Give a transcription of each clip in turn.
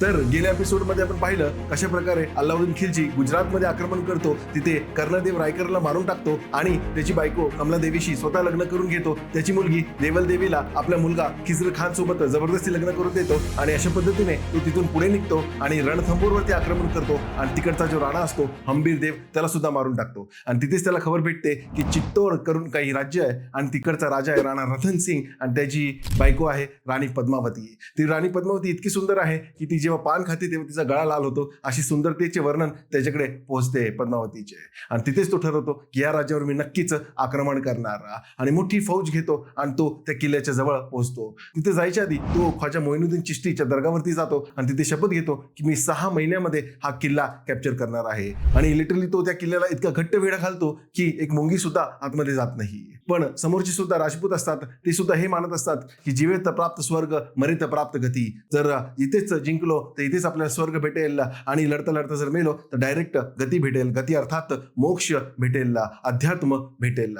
तर गेल्या एपिसोडमध्ये आपण पाहिलं कशा प्रकारे अल्लाउद्दीन खिलजी गुजरातमध्ये आक्रमण करतो, तिथे कर्णदेव रायकरला मारून टाकतो आणि त्याची बायको कमला देवीशी स्वतः लग्न करून घेतो. त्याची मुलगी देवल देवीला आपला मुलगा खिजर खान सोबत जबरदस्ती लग्न करून देतो आणि अशा पद्धतीने तो तिथून पुढे निघतो आणि रणथंबोरवरती आक्रमण करतो आणि तिकडचा जो राणा असतो हंबीर देव त्याला सुद्धा मारून टाकतो. आणि तिथेच त्याला खबर भेटते की चित्तोड करून काही राज्य आहे आणि तिकडचा राजा आहे राणा रतन सिंग आणि त्याची बायको आहे राणी पद्मावती. ती राणी पद्मावती इतकी सुंदर आहे की ती जेव्हा पान खाते तेव्हा तिचा गळा लाल होतो. अशी सुंदरतेचे वर्णन त्याच्याकडे पोहोचते पद्मावतीचे आणि तिथेच तो ठरवतो की या राज्यावर मी नक्कीच आक्रमण करणार आणि मोठी फौज घेतो आणि तो त्या किल्ल्याच्या जवळ पोहोचतो. तिथे जायच्या आधी तो ख्वाजा मोइनुद्दीन चिश्तीच्या दर्गावरती जातो आणि तिथे शपथ घेतो की मी 6 महिन्यामध्ये हा किल्ला कॅप्चर करणार आहे. आणि लिटरली तो त्या किल्ल्याला इतका घट्ट वेढा घालतो की एक मुंगी सुद्धा आतमध्ये जात नाही. पण समोरची सुद्धा राजपूत असतात, ते सुद्धा हे मानत असतात की जीवेत प्राप्त स्वर्ग मरेत प्राप्त गती. जर इथेच जिंकलो तर इथेच आपल्याला स्वर्ग भेटेल आणि लढता लढता जर मेलो तर डायरेक्ट गती भेटेल. गती अर्थात मोक्ष भेटेल, अध्यात्म भेटेल.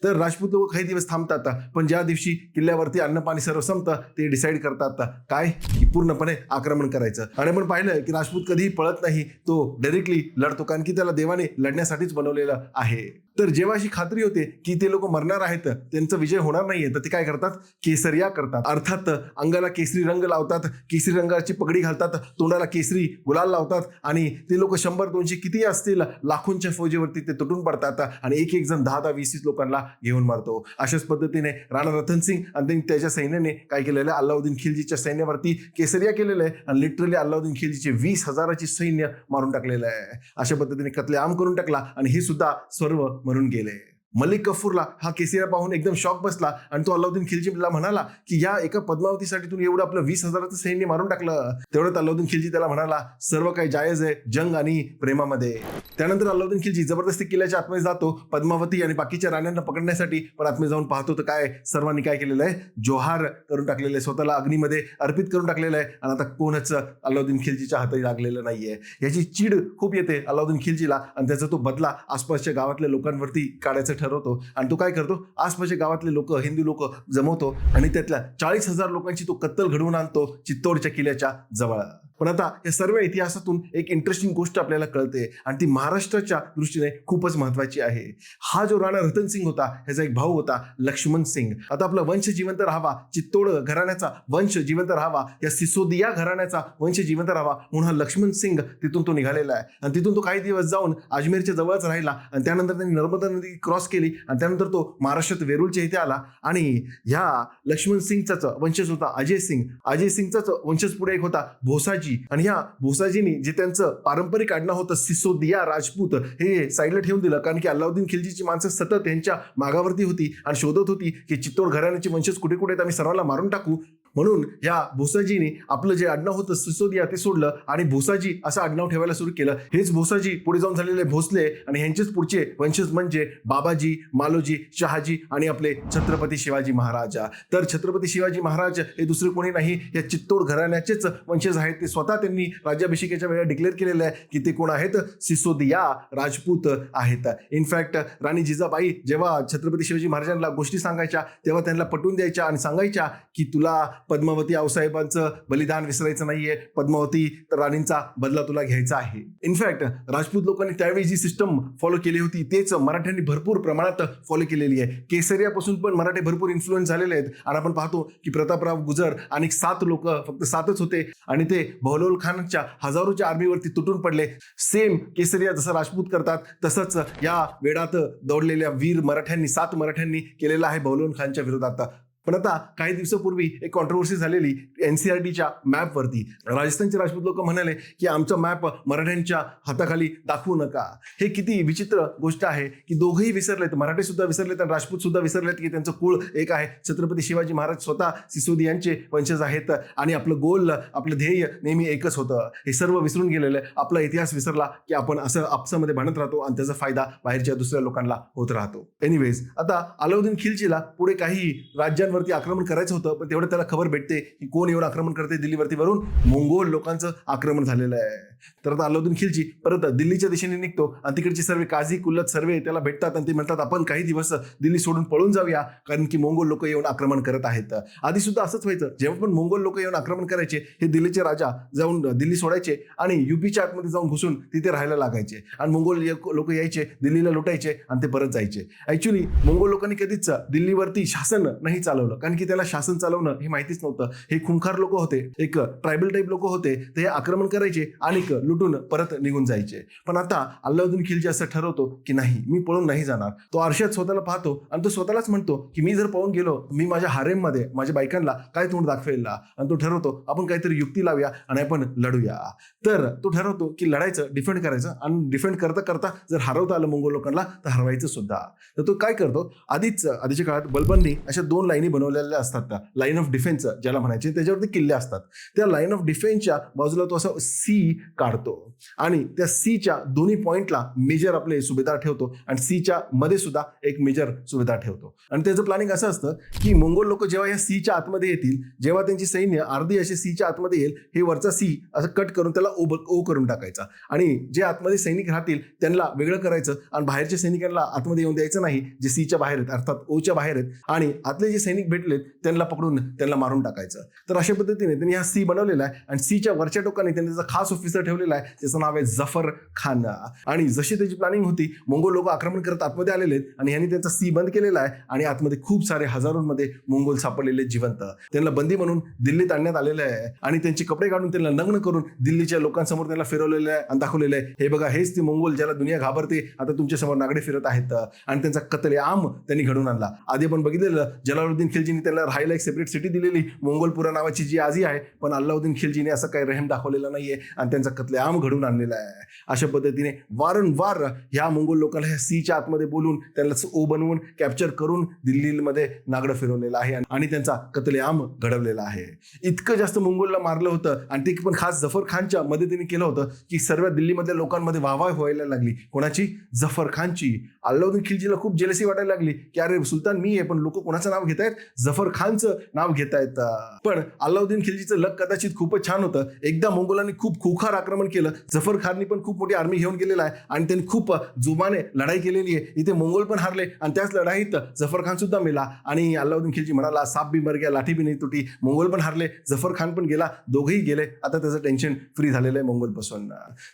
तर राजपूत लोक काही दिवस थांबतात, पण ज्या दिवशी किल्ल्यावरती अन्न पाणी सर्व संपतं ते डिसाईड करतात काय की पूर्णपणे आक्रमण करायचं. आणि आपण पाहिलं की राजपूत कधीही पळत नाही, तो डायरेक्टली लढतो कारण की त्याला देवाने लढण्यासाठीच बनवलेलं आहे. तर जेव्हा अशी खात्री होते की ते लोक मरणार आहेत, त्यांचा विजय होणार नाहीये, तर ते काय करतात, केसरिया करतात. अर्थात अंगाला केसरी रंग लावतात, केसरी रंगाची पगडी घालतात, तोंडाला केसरी गुलाल लावतात आणि ते लोक 100-200 किती असतील लाखोंच्या फौजेवरती ते तुटून पडतात आणि एक एक जण 10-10, 20-20 लोकांना घेऊन मारतो. अशाच पद्धतीने राणा रतन सिंग आणि त्याच्या सैन्याने काय केलेलं आहे, अल्लाउद्दीन खिलजीच्या सैन्यावरती केसरिया केलेलं आहे आणि लिटरली अल्लाउद्दीन खिलजीचे 20,000ची सैन्य मारून टाकलेलं आहे. अशा पद्धतीने कत्लेआम करून टाकला आणि हे सुद्धा सर्व मरून गेले. मलिक कफूरला हा केसरिया पाहून एकदम शॉक बसला आणि तो अल्लाउद्दीन खिलजीला म्हणाला की या एका पद्मावतीसाठी तुम्ही एवढं आपलं 20,000चं सैन्य मारून टाकलं. तेवढ्यात अल्लाउद्दीन खिलजी त्याला म्हणाला सर्व काही जायज आहे जंग आणि प्रेमामध्ये. त्यानंतर अल्लाउद्दीन खिलजी जबरदस्ती किल्ल्याच्या आतमध्ये जातो पद्मावती आणि बाकीच्या राण्यांना पकडण्यासाठी, पण आतमध्ये जाऊन पाहतो तर काय सर्वांनी काय केलेलं आहे, जोहार करून टाकलेलं आहे, स्वतःला अग्नीमध्ये अर्पित करून टाकलेलं आहे आणि आता कोणच अल्लाउद्दीन खिलजीच्या हाती लागलेलं नाहीये. याची चीड खूप येते अल्लाउद्दीन खिलजीला आणि त्याचा तो बदला आसपासच्या गावातल्या लोकांवरती काढायचं ठरवतो. आणि तो काय करतो, आसपासच्या गावातले लोक, हिंदू लोक जमवतो आणि त्यातल्या 40,000 लोकांची तो कत्तल घडवून आणतो चित्तोडच्या किल्ल्याच्या जवळ. पण आता या सर्व इतिहासातून एक इंटरेस्टिंग गोष्ट आपल्याला कळते आणि ती महाराष्ट्राच्या दृष्टीने खूपच महत्वाची आहे. हा जो राणा रतन सिंग होता ह्याचा एक भाऊ होता लक्ष्मण सिंग. आता आपला वंश जिवंत राहावा, चित्तोड घराण्याचा वंश जिवंत राहावा, या सिसोदिया घराण्याचा वंश जिवंत राहावा म्हणून हा लक्ष्मण सिंग तिथून तो निघालेला आहे. आणि तिथून तो काही दिवस जाऊन अजमेरच्या जवळच राहिला आणि त्यानंतर त्यांनी नर्मदा नदी क्रॉस केली आणि त्यानंतर तो महाराष्ट्रात वेरूळच्या इथे आला. आणि ह्या लक्ष्मण सिंगचाच वंशज होता अजय सिंग. अजय सिंगचाच वंशज पुढे एक होता भोसाजी. आणि या भोसाजींनी जे त्यांचं पारंपरिक आडनाव होतं सिसोदिया राजपूत हे साईडला ठेवून दिलं कारण की अल्लाउद्दीन खिलजीची माणसं सतत यांच्या मागावरती होती आणि शोधत होती की चित्तोड घराण्याचे वंशज कुठे कुठे आम्ही सर्वांना मारून टाकू. म्हणून या भोसाजीने आपलं जे आडनाव होतं सिसोदिया ते सोडलं आणि भोसाजी असं आडनाव ठेवायला सुरू केलं. हेच भोसाजी पुढे जाऊन झालेले भोसले आणि ह्यांचेच पुढचे वंशज म्हणजे बाबाजी, मालोजी, शहाजी आणि आपले छत्रपती शिवाजी महाराज. तर छत्रपती शिवाजी महाराज हे दुसरे कोणी नाही, या चित्तोड घराण्याचेच वंशज आहेत. ते स्वतः त्यांनी राज्याभिषेकाच्या वेळेला डिक्लेअर केलेलं आहे की ते कोण आहेत, सिसोदिया राजपूत आहेत. इनफॅक्ट राणी जिजाबाई जेव्हा छत्रपती शिवाजी महाराजांना गोष्टी सांगायच्या तेव्हा त्यांना पटवून द्यायच्या आणि सांगायच्या की तुला पद्मावती आऊसाहेबांचं बलिदान विसरायचं नाहीये, पद्मावती तर राणींचा बदला तुला घ्यायचा आहे. इनफॅक्ट राजपूत लोकांनी त्यावेळी जी सिस्टम फॉलो केली होती तेच मराठ्यांनी भरपूर प्रमाणात फॉलो केलेली आहे. केसरियापासून पण मराठी भरपूर इन्फ्लुएन्स झालेले आहेत आणि आपण पाहतो की प्रतापराव गुजर आणि 7 लोक, फक्त 7च होते आणि ते बहलोल खानच्या हजारोच्या आर्मीवरती तुटून पडले. सेम केसरिया जसं राजपूत करतात तसंच या वेळात दौडलेल्या वीर मराठ्यांनी 7 मराठ्यांनी केलेलं आहे बहलोल खानच्या विरोधात. पण आता काही दिवसापूर्वी एक कॉन्ट्रोवर्सी झालेली NCERTच्या मॅपवरती. राजस्थानचे राजपूत लोक म्हणाले की आमचा मॅप मराठ्यांच्या हाताखाली दाखवू नका. हे किती विचित्र गोष्ट आहे की दोघंही विसरलेत, मराठी सुद्धा विसरलेत आणि राजपूत सुद्धा विसरलेत की त्यांचं कुळ एक आहे. छत्रपती शिवाजी महाराज स्वतः सिसोदियांचे वंशज आहेत आणि आपलं गोल, आपलं ध्येय नेहमी एकच होतं. हे सर्व विसरून गेलेलं आहे. आपला इतिहास विसरला की आपण असं आपसामध्ये भांडत राहतो आणि त्याचा फायदा बाहेरच्या दुसऱ्या लोकांना होत राहतो. एनिवेज, आता अलाउद्दीन खिलजीला पुढे काही राज्यांवर आक्रमण करायचं होतं, पण तेवढं त्याला खबर भेटते की कोण एवढं आक्रमण करते दिल्लीवरती. वरून मंगोल लोकांचं आक्रमण झालेलं आहे. तर आता अल्लाउद्दीन खिलजी परत दिल्लीच्या दिशेने निघतो आणि तिकडचे सर्व काझी कुल्लत सर्व त्याला भेटतात आणि ते म्हणतात आपण काही दिवस दिल्ली सोडून पळून जाऊया, कारण की मोंगोल लोक येऊन आक्रमण करत आहेत. आधी सुद्धा असंच व्हायचं, जेव्हा पण मोंगोल लोक येऊन आक्रमण करायचे हे दिल्लीचे राजा जाऊन दिल्ली सोडायचे आणि युपीच्या आतमध्ये जाऊन घुसून तिथे राहायला लागायचे आणि मोंगोल लोक यायचे, दिल्लीला लुटायचे आणि ते परत जायचे. ऍक्च्युली मोंगोल लोकांनी कधीच दिल्लीवरती शासन नाही चालवलं, कारण की त्याला शासन चालवणं हे माहितीच नव्हतं. हे खुंखार लोक होते, एक ट्रायबल टाईप लोक होते, ते आक्रमण करायचे आणि लुटून परत निघून जायचे. पण आता अल्लाउद्दीन खिलजी असं ठरवतो की नाही, मी पळून नाही जाणार. तो आरशात स्वतःला पाहतो आणि तो स्वतःलाच म्हणतो की मी जर पळून गेलो मी माझ्या हारेममध्ये माझ्या बायकांना काय तोंड दाखवेल. आणि तो ठरवतो आपण काहीतरी युक्ती लावूया आणि आपण लढूया. तर तो ठरवतो की लढायचं, डिफेंड करायचं आणि डिफेंड करता करता जर हरवता आलं मोंगोल लोकांना तर हरवायचं सुद्धा. तर तो काय करतो, आधीच्या काळात बलबननी अशा 2 लाईनी बनवलेल्या असतात, लाईन ऑफ डिफेन्स ज्याला म्हणायचे, त्याच्यावरती किल्ले असतात. त्या लाईन ऑफ डिफेन्सच्या बाजूला तो असं सी काढतो आणि त्या सीच्या दोन्ही पॉइंटला मेजर आपले सुभेदार ठेवतो आणि सीच्या मध्ये सुद्धा एक मेजर सुभेदार ठेवतो. आणि त्याचं प्लॅनिंग असं असतं की मोंगोल लोक जेव्हा या सीच्या आतमध्ये येतील, जेव्हा त्यांची सैन्य अर्धी अशी सीच्या आतमध्ये येईल, हे वरचा सी असं कट करून त्याला ओ करून टाकायचा आणि जे आतमध्ये सैनिक राहतील त्यांना वेगळं करायचं आणि बाहेरच्या सैनिकांना आतमध्ये येऊन द्यायचं नाही, जे सीच्या बाहेर आहेत अर्थात ओच्या बाहेर आहेत, आणि आतले जे सैनिक भेटलेत त्यांना पकडून त्यांना मारून टाकायचं. तर अशा पद्धतीने त्यांनी हा सी बनवलेला आहे आणि सीच्या वरच्या टोकाने त्यांनी त्याचा खास ऑफिसर ठेवलेला आहे, त्याचं नाव आहे जफर खान. आणि जशी त्याची प्लॅनिंग होती, मोंगोल लोक आक्रमण करत आतमध्ये आलेले आहेत आणि यांनी त्यांचा सी बंद केलेला आहे आणि आतमध्ये खूप सारे हजारोंमध्ये मोंगोल सापडलेले जिवंत, त्यांना बंदी म्हणून दिल्लीत आणण्यात आलेलं आहे आणि त्यांचे कपडे काढून त्यांना नग्न करून दिल्लीच्या लोकांसमोर त्यांना फिरवलेलं आहे आणि दाखवलेलं आहे, हे बघा हेच ते मोंगोल ज्याला दुनिया घाबरते, आता तुमच्या समोर नागडे फिरत आहेत. आणि त्यांचा कत्लेआम त्यांनी घडवून आणला. आधी आपण बघितलेलं जलालुद्दीन खिलजीने त्यांना राहायला एक सेपरेट सिटी दिलेली मोंगोलपुरा नावाची, जी आजही आहे, पण अल्लाउद्दीन खिलजीने असं काही रहम दाखवलेला नाहीये आणि त्यांचा कत्लेआम घडवून आणलेला आहे. अशा पद्धतीने वारंवार ह्या मोंगोल लोकांना ह्या सीच्या आतमध्ये बोलून त्यांना ओ बनवून कॅप्चर करून दिल्लीमध्ये नागडं फिरवलेलं आहे आणि त्यांचा कत्लेआम घडवलेला आहे. इतकं जास्त मोंगोलला मारलं होतं आणि ते पण खास जफर खानच्या मदतीने केलं होतं की सर्व दिल्लीमधल्या लोकांमध्ये वाहवाह व्हायला लागली. कोणाची? जफर खानची. अल्लाउद्दीन खिलजीला खूप जेलसी वाटायला लागली की अरे सुलतान मी आहे, पण लोक कोणाचं नाव घेतायत? जफर खानचं नाव घेतायत. पण अल्लाउद्दीन खिलजीचं लक कदाचित खूपच छान होतं. एकदा मोंगोलांनी खूप खुखार आक्रमण केलं, जफर खाननी पण खूप मोठी आर्मी घेऊन गेलेला आहे आणि त्यांनी खूप जुमाने लढाई केलेली आहे. इथे मोंगोल पण हारले आणि त्याच लढाईत जफर खान सुद्धा मेला आणि अल्लाउद्दीन खिलजी म्हणाला साप भी मर गया लाठी भी नाही तुटी. मोंगोल पण हारले, जफर खान पण गेला, दोघेही गेले. आता त्याचं टेन्शन फ्री झालेलं आहे मोंगोलपासून.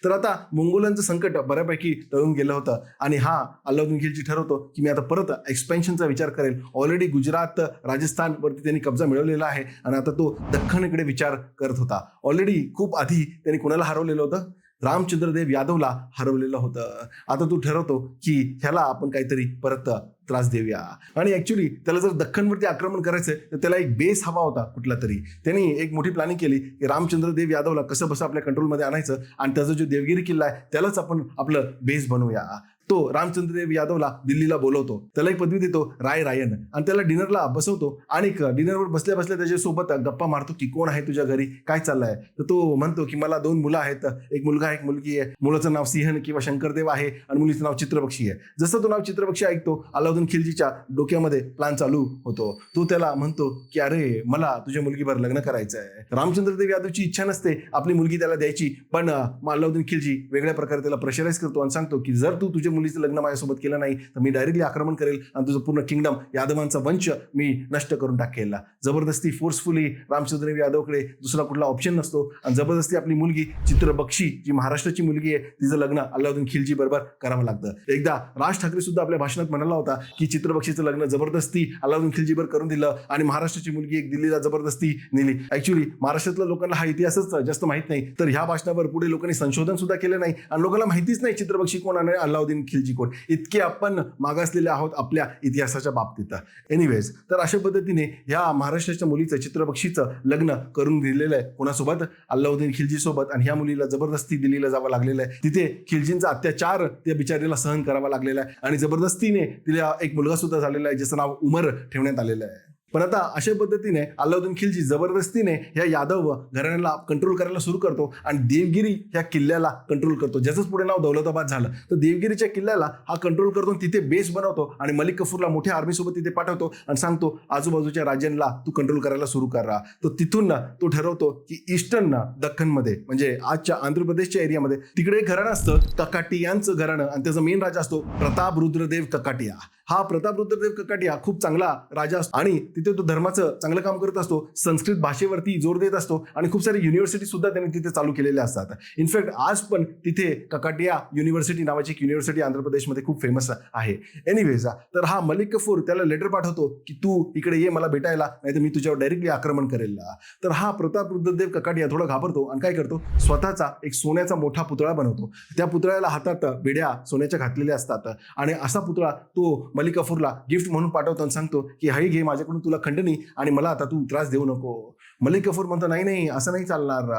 तर आता मोंगोलांचं संकट बऱ्यापैकी टळून गेलं होतं आणि हा अल्लाउद्दीन खिलजी ठरवतो की मी आता परत एक्सपेन्शनचा विचार करेल. ऑलरेडी गुजरात राजस्थान वरती त्यांनी कब्जा मिळवलेला आहे आणि आता तो दख्खनकडे विचार करत होता. ऑलरेडी खूप आधी त्यांनी कुणाला हरवलेलं होतं? रामचंद्रदेव यादवला हरवलेलं होतं. आता तो ठरवतो की ह्याला आपण काहीतरी परत त्रास देऊया आणि ऍक्च्युली त्याला जर दख्खनवरती आक्रमण करायचं तर त्याला एक बेस हवा होता कुठला तरी. त्यांनी एक मोठी प्लॅनिंग केली की रामचंद्रदेव यादवला कसं बसं आपल्या कंट्रोलमध्ये आणायचं आणि त्याचा जो देवगिरी किल्ला आहे त्यालाच आपण आपलं बेस बनवूया. तो रामचंद्रदेव यादवला दिल्लीला बोलवतो, त्याला एक पदवी देतो रायन आणि त्याला डिनरला बसवतो आणि डिनरवर बसल्या बसल्या त्याच्यासोबत गप्पा मारतो की कोण आहे तुझ्या घरी, काय चाललंय. तर तो म्हणतो की मला 2 मुलं आहेत, एक मुलगा एक मुलगी आहे. मुलाचं नाव सिंहन किंवा शंकरदेव आहे आणि मुलीचं नाव चित्रबक्षी आहे. जसं तो नाव चित्रबक्षी ऐकतो अल्लाउद्दीन खिलजीच्या डोक्यामध्ये प्लॅन चालू होतो. तो त्याला म्हणतो की अरे मला तुझ्या मुलगीवर लग्न करायचं आहे. रामचंद्रदेव यादवची इच्छा नसते आपली मुलगी त्याला द्यायची, पण अल्लाउद्दीन खिलजी वेगळ्या प्रकारे त्याला प्रेशराईज करतो आणि सांगतो की जर तू तुझ्या मुलीचं लग्न माझ्यासोबत केलं नाही तर मी डायरेक्टली आक्रमण करेल आणि तुझं पूर्ण किंगडम यादवांचा वंश मी नष्ट करून टाकेल. जबरदस्ती फोर्सफुली रामचंद्रदेव यादवकडे दुसरा कुठला ऑप्शन नसतो आणि जबरदस्ती आपली मुलगी चित्रबक्षी जी महाराष्ट्राची मुलगी आहे तिचं लग्न अल्लाउद्दीन खिलजी बरोबर करावं लागतं. एकदा राज ठाकरे सुद्धा आपल्या भाषणात म्हणाला होता की चित्रबक्षीचं लग्न जबरदस्ती अल्लाउद्दीन खिलजी बरोबर करून दिलं आणि महाराष्ट्राची मुलगी एक दिल्लीला जबरदस्ती नेली. ऍक्च्युली महाराष्ट्रातल्या लोकांना हा इतिहासच जास्त माहित नाही, तर ह्या भाषणावर पुढे लोकांनी संशोधन सुद्धा केलं नाही आणि लोकांना माहितीच नाही चित्रबक्षी कोण आणि अल्लाउद्दीन खिलजी कोण. इतके आपण मागासलेले आहोत आपल्या इतिहासाच्या बाबतीत. एनिवेज, तर अशा पद्धतीने ह्या महाराष्ट्राच्या मुलीचं चित्रबक्षीचं लग्न करून दिलेलं आहे कोणासोबत? अल्लाउद्दीन खिलजी सोबत. आणि ह्या मुलीला जबरदस्ती दिल्लीला जावं लागलेलं आहे. तिथे खिलजींचा अत्याचार त्या बिचारीला सहन करावा लागलेला आहे आणि जबरदस्तीने तिला एक मुलगा सुद्धा झालेला आहे ज्याचं नाव उमर ठेवण्यात आलेलं आहे. पण आता अशा पद्धतीने अल्लाउद्दीन खिलजी जबरदस्तीने या यादव घराण्याला कंट्रोल करायला सुरू करतो आणि देवगिरी या किल्ल्याला कंट्रोल करतो, ज्याचंच पुढे नाव दौलताबाद झालं. तर देवगिरीच्या किल्ल्याला हा कंट्रोल करतो, तिथे बेस बनवतो आणि मलिक कफूरला मोठ्या आर्मीसोबत तिथे पाठवतो आणि सांगतो आजूबाजूच्या राज्यांना तू कंट्रोल करायला सुरू करा. तर तिथून तो ठरवतो की ईस्टर्न दख्खनमध्ये म्हणजे आजच्या आंध्र प्रदेशच्या एरियामध्ये तिकडे एक घराणं असतं ककाटियांचं घराणं आणि त्याचा मेन राजा असतो प्रताप रुद्रदेव ककाटिया. हा प्रताप रुद्रदेव ककाटिया खूप चांगला राजा असतो आणि तिथे तो धर्माचं चांगलं काम करत असतो, संस्कृत भाषेवरती जोर देत असतो आणि खूप सारे युनिव्हर्सिटी सुद्धा त्यांनी तिथे चालू केलेल्या असतात. इनफॅक्ट आज पण तिथे ककाटिया युनिव्हर्सिटी नावाची एक युनिव्हर्सिटी आंध्र प्रदेशमध्ये खूप फेमस आहे. एनिवेज, तर हा मलिक कफूर त्याला लेटर पाठवतो की तू इकडे ये मला भेटायला, नाही तर मी तुझ्यावर डायरेक्टली आक्रमण करेल. तर हा प्रताप रुद्रदेव ककाटिया थोडा घाबरतो आणि काय करतो, स्वतःचा एक सोन्याचा मोठा पुतळा बनवतो. त्या पुतळ्याला हातात बेड्या सोन्याच्या घातलेल्या असतात आणि असा पुतळा तो मलिक कफूरला गिफ्ट म्हणून पाठवतो आणि सांगतो की हाई घे माझ्याकडून तुला खंडणी आणि मला आता तू त्रास देऊ नको. मलिक कफूर म्हणतो नाही नाही असं नाही चालणार,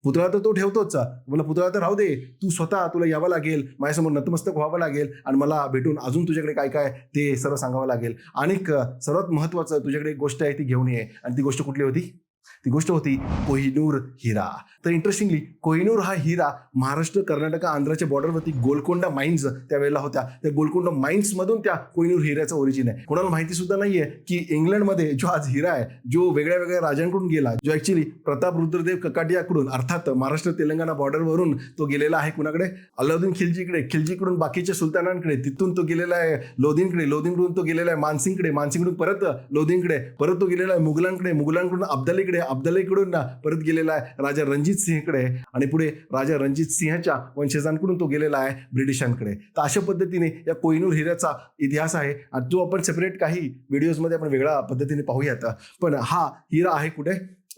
पुतळा तर तो ठेवतोच, मला पुतळा तर राहू दे, तू स्वतः तुला यावं लागेल, माझ्यासमोर नतमस्तक व्हावं लागेल आणि मला भेटून अजून तुझ्याकडे काय काय ते सर्व सांगावं लागेल. आणि सर्वात महत्वाचं तुझ्याकडे एक गोष्ट आहे ती घेऊन ये. आणि ती गोष्ट कुठली होती? ती गोष्ट होती कोहिनूर हिरा. तर इंटरेस्टिंगली कोहिनूर हा हिरा महाराष्ट्र कर्नाटक आंध्राच्या बॉर्डरवरती गोलकोंडा माइन्स त्यावेळेला होत्या. त्या गोलकोंडा माइन्स मधून त्या कोहिनूर हिऱ्याचं ओरिजिन आहे. कोणाला माहिती सुद्धा नाहीये की इंग्लंडमध्ये जो आज हिरा आहे, जो वेगळ्या वेगळ्या राजांकडून गेला, जो ऍक्च्युली प्रताप रुद्रदेव ककाटियाकडून अर्थात महाराष्ट्र तेलंगणा बॉर्डरवरून तो गेलेला आहे कुणाकडे, अल्लाउद्दीन खिलजीकडे, खिलजीकडून बाकीच्या सुलतानांकडे, तिथून तो गेलेला आहे लोधींकडे, लोधींकडून तो गेलेला आहे मानसिंगकडे, मानसिंगकडून परत लोधींकडे, परत तो गेलेला आहे मुघलांकडे, मुघलांकडून अब्दालीकडे, अब्दालीकडून परत गेलेला आहे राजा रणजित सिंहकडे आणि पुढे राजा रणजित सिंहच्या वंशजांकडून तो गेलेला आहे ब्रिटिशांकडे. तर अशा पद्धतीने या कोहिनूर हिऱ्याचा इतिहास आहे आणि तो आपण सेपरेट काही व्हिडिओजमध्ये आपण वेगळ्या पद्धतीने पाहूयात. पण हा हिरा आहे कुठे?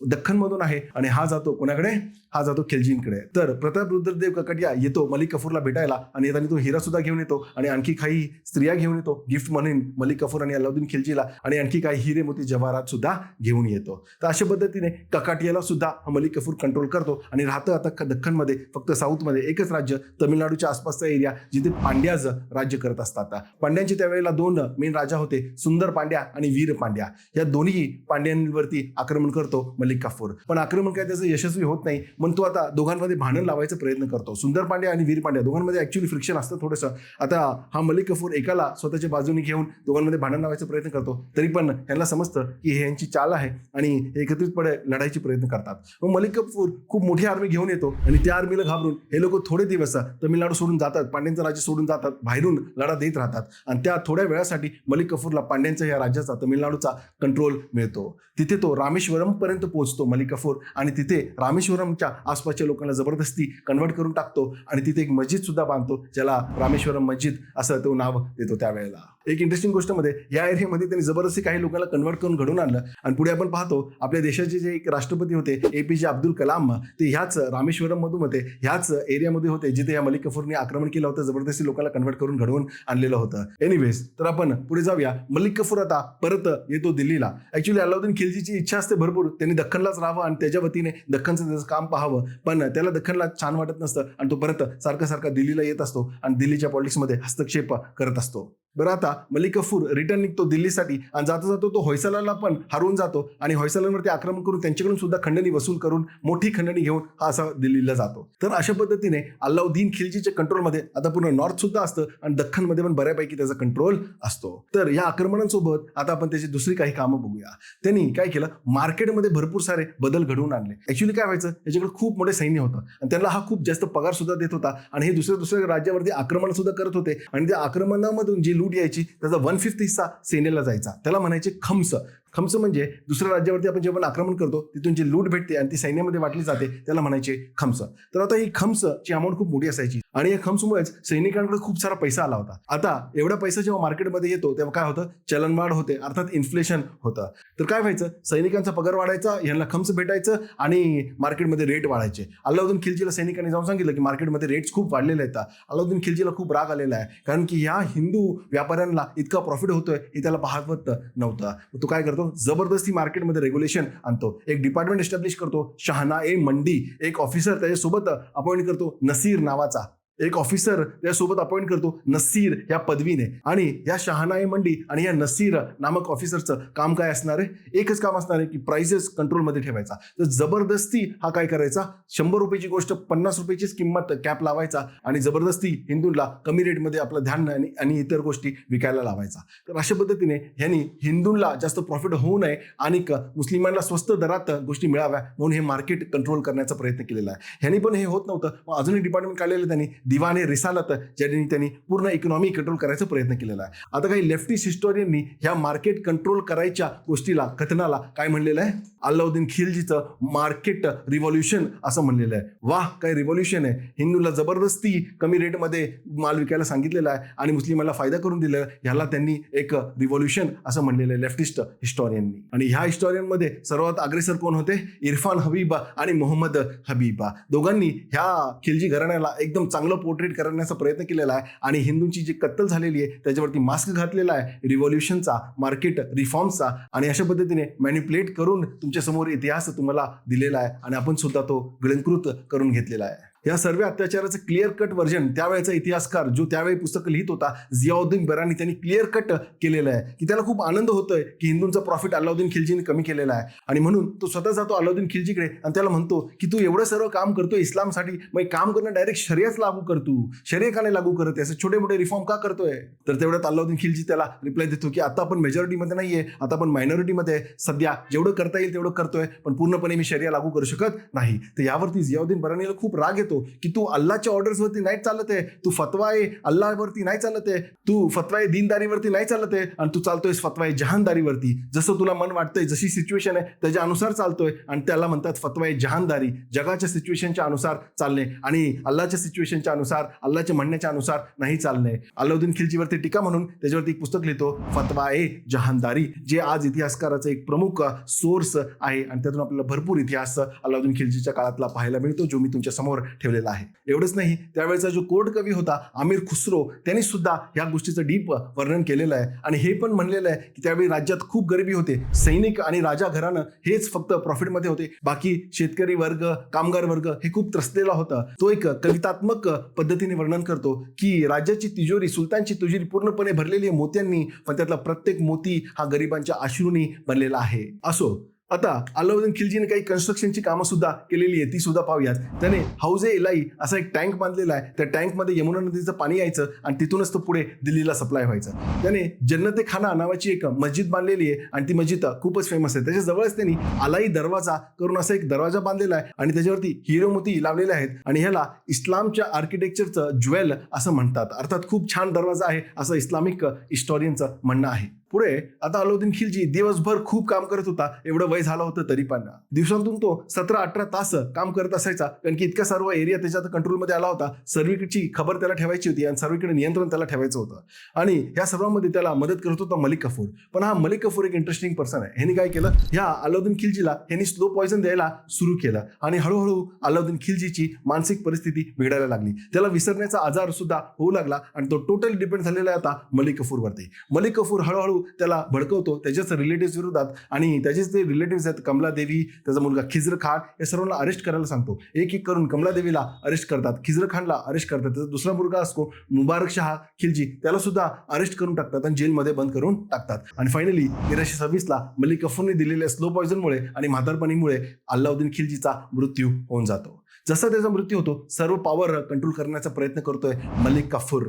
दख्खनमधून आहे आणि हा जातो कोणाकडे? हा जातो खिलजींकडे. तर प्रताप रुद्रदेव ककाटिया येतो मलिक कफूरला भेटायला आणि येताना तो हिरा सुद्धा घेऊन येतो आणि आणखी काही स्त्रिया घेऊन येतो गिफ्ट म्हणून मलिक कफूर आणि अल्लाउद्दीन खिलजीला, आणि आणखी काही हिरे मोती जवाहरात सुद्धा घेऊन येतो. तर अशा पद्धतीने ककाटियाला सुद्धा हा मलिक कफूर कंट्रोल करतो आणि राहतं आता दख्खनमध्ये फक्त साऊथमध्ये एकच राज्य, तमिळनाडूच्या आसपासचा एरिया, जिथे पांड्याज राज्य करत असतात. पांड्यांचे त्यावेळेला दोन मेन राजा होते, सुंदर पांड्या आणि वीर पांड्या. या दोन्ही पांड्यांवरती आक्रमण करतो मलिक कफूर. पण आक्रमण काय त्याचं यशस्वी होत नाही, म्हणून तो आता दोघांमध्ये भांडण लावायचा प्रयत्न करतो. सुंदर पांड्या आणि वीर पांड्या दोघांमध्ये ऍक्च्युअली फ्रिक्शन असतं थोडंसं. आता हा मलिक कफूर एकाला स्वतःच्या बाजूने घेऊन दोघांमध्ये भांडण लावायचा प्रयत्न करतो, तरी पण यांना समजतं की हे यांची चाल आहे आणि एकत्रितपणे लढायचे प्रयत्न करतात. मग मलिक कफूर खूप मोठी आर्मी घेऊन येतो आणि त्या आर्मीला घाबरून हे लोक थोडे दिवस तमिळनाडू सोडून जातात, पांड्यांचं राज्य सोडून जातात, बाहेरून लढा देत राहतात आणि त्या थोड्या वेळासाठी मलिक कफूरला पांड्यांच्या या राज्याचा, तमिळनाडूचा कंट्रोल मिळतो. तिथे तो रामेश्वरम पर्यंत पोहोचतो मलिक कफूर आणि तिथे रामेश्वरमच्या आसपासच्या लोकांना जबरदस्ती कन्वर्ट करून टाकतो आणि तिथे एक मस्जिद सुद्धा बांधतो, ज्याला रामेश्वरम मस्जिद असं तो नाव देतो त्यावेळेला. एक इंटरेस्टिंग गोष्ट मध्ये या एरियामध्ये त्यांनी जबरदस्ती काही लोकांना कन्वर्ट करून घडवून आणलं आणि पुढे आपण पाहतो आपल्या देशाचे जे एक राष्ट्रपती होते APJ अब्दुल कलाम, ते ह्याच रामेश्वरम मधून होते, ह्याच एरियामध्ये होते जिथे या मलिक कफूरने आक्रमण केलं होतं, जबरदस्ती लोकांना कन्वर्ट करून घडवून आणलेलं होतं. एनिवेज, तर आपण पुढे जाऊया. मलिक कफूर आता परत येतो दिल्लीला. ऍक्च्युअली अल्लाउद्दीन खिलजीची इच्छा असते भरपूर, त्यांनी दख्खनलाच राहावं आणि त्याच्या वतीने दख्खनचं त्याचं काम पाहावं, पण त्याला दख्खनला छान वाटत नसतं आणि तो परत सारखा दिल्लीला येत असतो आणि दिल्लीच्या पॉलिटिक्समध्ये हस्तक्षेप करत असतो. बरं, आता मलिक कफूर रिटर्न निघतो दिल्लीसाठी आणि जाता तो होयसलाला पण हरवून जातो आणि होयसलांवरती आक्रमण करून त्यांच्याकडून सुद्धा खंडणी वसूल करून मोठी खंडणी घेऊन हा असा दिल्लीला जातो. तर अशा पद्धतीने अल्लाउद्दीन खिलजीच्या कंट्रोलमध्ये आता पूर्ण नॉर्थ सुद्धा असतं आणि दख्खनमध्ये पण बऱ्यापैकी त्याचा कंट्रोल असतो. तर या आक्रमणांसोबत आता आपण त्याची दुसरी काही कामं बघूया. त्यांनी काय केलं, मार्केटमध्ये भरपूर सारे बदल घडवून आणले. ऍक्च्युअली काय व्हायचं, याच्याकडे खूप मोठे सैन्य होतं आणि त्यांना हा खूप जास्त पगार सुद्धा देत होता आणि हे दुसऱ्या राज्यावरती आक्रमण सुद्धा करत होते आणि त्या आक्रमणामधून जी लूट यायची त्याचा 1/5 हिस्सा सेनेला जायचा. त्याला म्हणायचे खम्स. खम्स म्हणजे दुसऱ्या राज्यावरती आपण जेव्हा आक्रमण करतो तिथून जी लूट भेटते आणि ती सैन्यामध्ये वाटली जाते त्याला म्हणायचे खम्स. तर आता ही खम्सची अमाऊंट खूप मोठी असायची आणि या खम्समुळेच सैनिकांकडे खूप सारा पैसा आला होता. आता एवढा पैसा जेव्हा मार्केटमध्ये येतो तेव्हा काय होतं, चलनवाढ होते, अर्थात इन्फ्लेशन होतं. तर काय व्हायचं, सैनिकांचा पगार वाढायचा, यांना खम्स भेटायचं आणि मार्केटमध्ये रेट वाढायचे. अल्लाउद्दीन खिलजीला सैनिकांनी जाऊन सांगितलं की मार्केटमध्ये रेट्स खूप वाढलेले आहेत. अल्लाउद्दीन खिलजीला खूप राग आलेला आहे कारण की या हिंदू व्यापाऱ्यांना इतका प्रॉफिट होतोय हे त्याला पाहत नव्हतं. तो काय करतो, जबरदस्ती मार्केटमध्ये रेग्युलेशन आणतो, एक डिपार्टमेंट एस्टॅब्लिश करतो, शहाना ए मंडी, एक ऑफिसर त्याच्यासोबत अपॉइंट करतो नसीर नावाचा. एक ऑफिसर त्यासोबत अपॉइंट करतो नसीर या पदवीने. आणि या शहानाई मंडी आणि या नसीर नामक ऑफिसरचं काम काय असणार आहे? एकच काम असणार आहे की प्राइसेस कंट्रोलमध्ये ठेवायचा. तर जबरदस्ती हा काय करायचा, 100 रुपयाची गोष्ट 50 रुपयाचीच किंमत कॅप लावायचा आणि जबरदस्ती हिंदूंना कमी रेटमध्ये आपलं धान्य आणि इतर गोष्टी विकायला लावायचा. तर अशा पद्धतीने ह्यांनी हिंदूंना जास्त प्रॉफिट होऊ नये आणि मुस्लिमांना स्वस्त दरात गोष्टी मिळाव्या म्हणून हे मार्केट कंट्रोल करण्याचा प्रयत्न केलेला आहे. ह्यांनी पण हे होत नव्हतं, मग अजून एक डिपार्टमेंट काढलेलं त्यांनी, दिवाने रिसालत, ज्यांनी त्यांनी पूर्ण इकॉनॉमी कंट्रोल करायचा प्रयत्न केलेला आहे. आता काही लेफ्टिस्ट हिस्टोरियननी ह्या मार्केट कंट्रोल करायच्या गोष्टीला, कथनाला काय म्हणलेलं आहे? अल्लाउद्दीन खिलजीचं मार्केट रिव्हॉल्युशन असं म्हणलेलं आहे. वाह, काय रिव्हॉल्युशन आहे! हिंदूला जबरदस्ती कमी रेटमध्ये माल विकायला सांगितलेला आहे आणि मुस्लिमांना फायदा करून दिलं. ह्याला त्यांनी एक रिव्हॉल्युशन असं म्हणलेलं आहे लेफ्टिस्ट हिस्टोरियननी. आणि ह्या हिस्टोरियनमध्ये सर्वात अग्रेसर कोण होते? इरफान हबीब आणि मोहम्मद हबीब. दोघांनी ह्या खिलजी घराण्याला एकदम चांगलं पोर्ट्रेट करण्याचा प्रयत्न केलेला आहे आणि हिंदूंची जी कत्तल झालेली आहे त्याच्यावरती मास्क घातलेला आहे रिव्हॉल्युशनचा, मार्केट रिफॉर्म्सचा. आणि अशा पद्धतीने मॅनिप्युलेट करून तुमच्या समोर इतिहास तुम्हाला दिलेला आहे आणि आपण सुद्धा तो गिळंकृत करून घेतलेला आहे. या सर्व अत्याचाराचं क्लिअर कट व्हर्जन त्यावेळेचा इतिहासकार जो त्यावेळी पुस्तक लिहित होता जियाउद्दीन बरानी, त्यांनी क्लिअर कट केलेलं आहे की त्याला खूप आनंद होतोय की हिंदूंचा प्रॉफिट अल्लाउद्दीन खिलजीने कमी केलेला आहे. आणि म्हणून तो स्वतः जातो अल्लाउद्दीन खिलजीकडे आणि त्याला म्हणतो की तू एवढं सर्व काम करतोय इस्लामसाठी, मग काम करणं डायरेक्ट शरियाच लागू कर, तू शरिया का नाही लागू करत, असे छोटे मोठे रिफॉर्म का करतोय? तर तेवढ्यात अल्लाउद्दीन खिलजी त्याला रिप्लाय देतो की आता आपण मेजॉरिटीमध्ये नाहीये, आता आपण मायनॉरिटीमध्ये आहे, सध्या जेवढं करता येईल तेवढं करतोय, पण पूर्णपणे मी शरिया लागू करू शकत नाही. तर यावरती जियाउद्दीन बरानीला खूप राग येतो की तू अल्लाहच्या ऑर्डर्सवरती नाही चालत आहे, तू फतवाय अल्लाहवरती नाही चालत आहे, तू फतवाय दीनदारीवरती नाही चालत आहे आणि तू चालतोय फतवाय जहानदारीवरती. जसं तुला मन वाटतंय, जशी सिच्युएशन आहे त्याच्या अनुसार चालतोय आणि त्याला म्हणतात फतवाय जहानदारी. जगाच्या सिच्युएशनच्या अनुसार चालणे आणि अल्लाहच्या सिच्युएशनच्या अनुसार, अल्लाहच्या म्हणण्याच्या अनुसार नाही चालणे. अल्लाउद्दीन खिलजीवरती टीका म्हणून त्याच्यावरती एक पुस्तक लिहितो फतवाय जहानदारी, जे आज इतिहासकाराचं एक प्रमुख सोर्स आहे आणि त्यातून आपल्याला भरपूर इतिहास अल्लाउद्दीन खिलजीच्या काळातला पाहायला मिळतो, जो मी तुमच्या समोर ठेवलेला आहे. एवढंच नाही, त्यावेळेचा जो कोर्ट कवी होता आमिर खुसरो, त्यांनी सुद्धा या गोष्टीचं डीप वर्णन केलेलं आहे आणि हे पण म्हणलेलं आहे की त्यावेळी राज्यात खूप गरिबी होते, सैनिक आणि राजा घराणं हेच फक्त प्रॉफिटमध्ये होते, बाकी शेतकरी वर्ग, कामगार वर्ग हे खूप त्रसलेला होता. तो एक कवितात्मक पद्धतीने वर्णन करतो की राज्याची तिजोरी, सुलतानची तिजोरी पूर्णपणे भरलेली आहे मोत्यांनी, पण त्यातला प्रत्येक मोती हा गरिबांच्या अश्रूंनी भरलेला आहे. असो, आता अल्लाउद्दीन खिलजीने काही कन्स्ट्रक्शनची कामं सुद्धा केलेली आहे, ती सुद्धा पाहूयात. त्याने हौजे इलाई असा एक टँक बांधलेला आहे, त्या टँकमध्ये यमुना नदीचं पाणी यायचं आणि तिथूनच तो पुढे दिल्लीला सप्लाय व्हायचं. त्याने जन्नते खाना नावाची एक मस्जिद बांधलेली आहे आणि ती मस्जिद खूपच फेमस आहे. त्याच्या जवळच त्यांनी अलाई दरवाजा करून असा एक दरवाजा बांधलेला आहे आणि त्याच्यावरती हिरो मोती लावलेले आहेत आणि ह्याला इस्लामच्या आर्किटेक्चरचं ज्वेल असं म्हणतात. अर्थात खूप छान दरवाजा आहे असं इस्लामिक हिस्टोरियनचं म्हणणं आहे. पुढे आता अल्लाउद्दीन खिलजी दिवसभर खूप काम करत होता, एवढं वय झालं होतं तरी पण दिवसातून तो 17-18 तास काम करत असायचा, कारण की इतका सर्व एरिया त्याच्या कंट्रोलमध्ये आला होता. सर्वीकडची खबर त्याला ठेवायची होती आणि सर्वीकडे नियंत्रण त्याला ठेवायचं होतं आणि ह्या सर्वांमध्ये त्याला मदत करत होता मलिक कफूर. पण हा मलिक कफूर एक इंटरेस्टिंग पर्सन आहे. ह्यांनी काय केलं, ह्या अल्लाउद्दीन खिलजीला ह्यांनी स्लो पॉइझन द्यायला सुरू केलं आणि हळूहळू अल्लाउद्दीन खिलजीची मानसिक परिस्थिती बिघडायला लागली. त्याला विसरण्याचा आजार सुद्धा होऊ लागला आणि तो टोटल डिपेंड झालेला आहे आता मलिक कफूरवरती. मलिक कफूर हळूहळू त्याला भडकवतो त्याच्याच रिलेटिव्ह विरोधात आणि त्याचेच ते रिलेटिव्ह आहेत कमला देवी, त्याचा मुलगा खिज्र खान, या सर्वांना अरेस्ट करायला सांगतो. एक एक करून कमला देवीला अरेस्ट करतात, खिज्र खानला अरेस्ट करतात, त्याचा दुसरा मुलगा असतो मुबारक शाह खिलजी, त्याला सुद्धा अरेस्ट करून टाकतात आणि जेलमध्ये बंद करून टाकतात. आणि फायनली 1326 मलिक कफूरने दिलेल्या स्लो पॉइझनमुळे आणि म्हातारपणीमुळे अल्लाउद्दीन खिलजीचा मृत्यू होऊन जातो. जसा त्याचा मृत्यू होतो, सर्व पॉवर कंट्रोल करण्याचा प्रयत्न करतोय मलिक कफूर.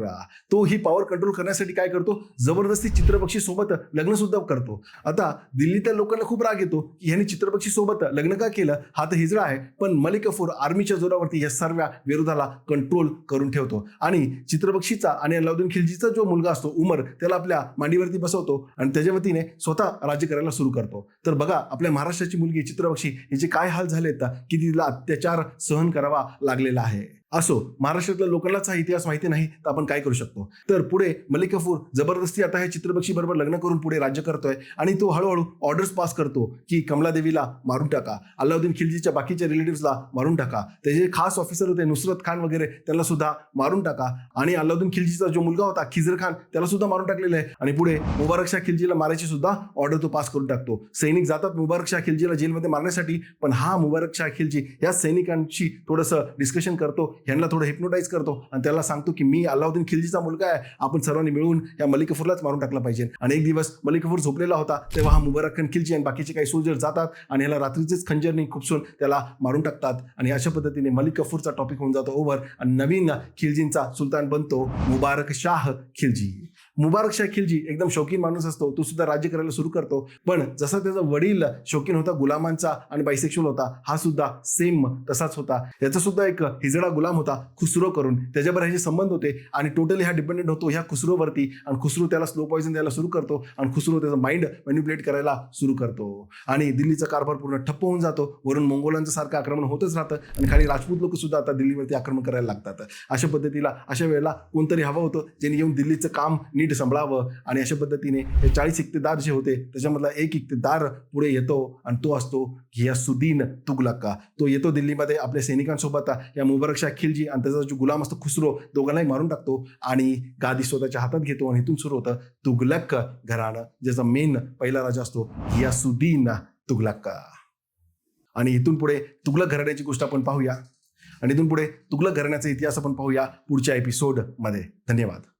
तो ही पॉवर कंट्रोल करण्यासाठी काय करतो, जबरदस्ती चित्रपक्षी सोबत लग्न सुद्धा करतो. आता दिल्लीतल्या लोकांना खूप राग येतो की ह्याने चित्रपक्षी सोबत लग्न का केलं, हा तर हिजडा आहे. पण मलिक कफूर आर्मीच्या जोरावरती या सर्व विरोधाला कंट्रोल करून ठेवतो आणि चित्रपक्षीचा आणि अल्लाउद्दीन खिलजीचा जो मुलगा असतो उमर, त्याला आपल्या मांडीवरती बसवतो आणि त्याच्या वतीने स्वतः राज्य करायला सुरू करतो. तर बघा, आपल्या महाराष्ट्राची मुलगी चित्रपक्षी हिचे काय हाल झालेत की तिला अत्याचार सहन करावा लागलेला आहे. असो, महाराष्ट्रातल्या लोकांनाच हा इतिहास माहिती नाही, तर आपण काय करू शकतो. तर पुढे मलिक कफूर जबरदस्ती आता हे चित्रपक्षी बरोबर लग्न करून पुढे राज्य करतोय आणि तो हळूहळू ऑर्डर्स पास करतो की कमला देवीला मारून टाका, अल्लाउद्दीन खिलजीच्या बाकीच्या रिलेटिव्हला मारून टाका, त्याचे खास ऑफिसर होते नुसरत खान वगैरे त्यांना सुद्धा मारून टाका आणि अल्लाउद्दीन खिलजीचा जो मुलगा होता खिज्र खान त्याला सुद्धा मारून टाकलेलं आहे. आणि पुढे मुबारक शाह खिलजीला मारायची सुद्धा ऑर्डर तो पास करून टाकतो. सैनिक जातात मुबारक शाह खिलजीला जेलमध्ये मारण्यासाठी, पण हा मुबारक शाह खिलजी या सैनिकांशी थोडंसं डिस्कशन करतो यांना थोडं हिप्नोटाईज करतो आणि त्याला सांगतो की मी अल्लाउद्दीन खिल्जीचा मुलगा आहे, आपण सर्वांनी मिळून या मलिक कफूरलाच मारून टाकलं पाहिजे. आणि एक दिवस मलिक कफूर झोपलेला होता तेव्हा हा मुबारक खान खिल्जी आणि बाकीचे काही सोल्जर जातात आणि याला रात्रीचेच खंजरनी खुपसून त्याला मारून टाकतात. आणि अशा पद्धतीने मलिक कफूरचा टॉपिक होऊन जातो ओव्हर आणि नवीन खिल्जींचा सुलतान बनतो मुबारक शाह खिल्जी. मुबारक शाह खिल्जी एकदम शौकीन माणूस असतो, तो सुद्धा राज्य करायला सुरू करतो. पण जसा त्याचा वडील शौकीन होता गुलामांचा आणि बायसेक्शुअल होता, हा सुद्धा सेम तसाच होता. याचा सुद्धा एक हिजडा गुलाम होता खुसरो करून, त्याच्याबरोबर ह्याचे संबंध होते आणि टोटली हा डिपेंडेंट होतो ह्या खुसरोवरती. आणि खुसरो त्याला स्लो पॉइझन द्यायला सुरू करतो आणि खुसरो त्याचा माइंड मॅन्युप्युलेट करायला सुरू करतो आणि दिल्लीचा कारभार पूर्ण ठप्प होऊन जातो. वरून मंगोलांचं सारखं आक्रमण होतच राहतं आणि खाली राजपूत लोक सुद्धा आता दिल्लीवरती आक्रमण करायला लागतात. अशा वेळेला कोणतरी हवं होतं ज्यांनी येऊन दिल्लीचं काम नीट सांभाळावं. आणि अशा पद्धतीने हे 40 इक्तेदार जे होते त्याच्यामधला एक इक्तेदार पुढे येतो आणि तो असतो घियासुद्दीन तुगलक. तो येतो दिल्लीमध्ये आपल्या सैनिकांसोबत या मुबारक शाह खिल्जी आणि त्याचा जो गुलाम असतो खुसरो, दोघांनाही मारून टाकतो आणि गादी स्वतःच्या हातात घेतो. आणि इथून सुरू होतं तुगलक घराणं, ज्याचा मेन पहिला राजा असतो घियासुद्दीन तुगलक. आणि इथून पुढे तुगलक घराण्याची गोष्ट आपण पाहूया आणि इथून पुढे तुगलक घराण्याचा इतिहास आपण पाहूया पुढच्या एपिसोडमध्ये. धन्यवाद.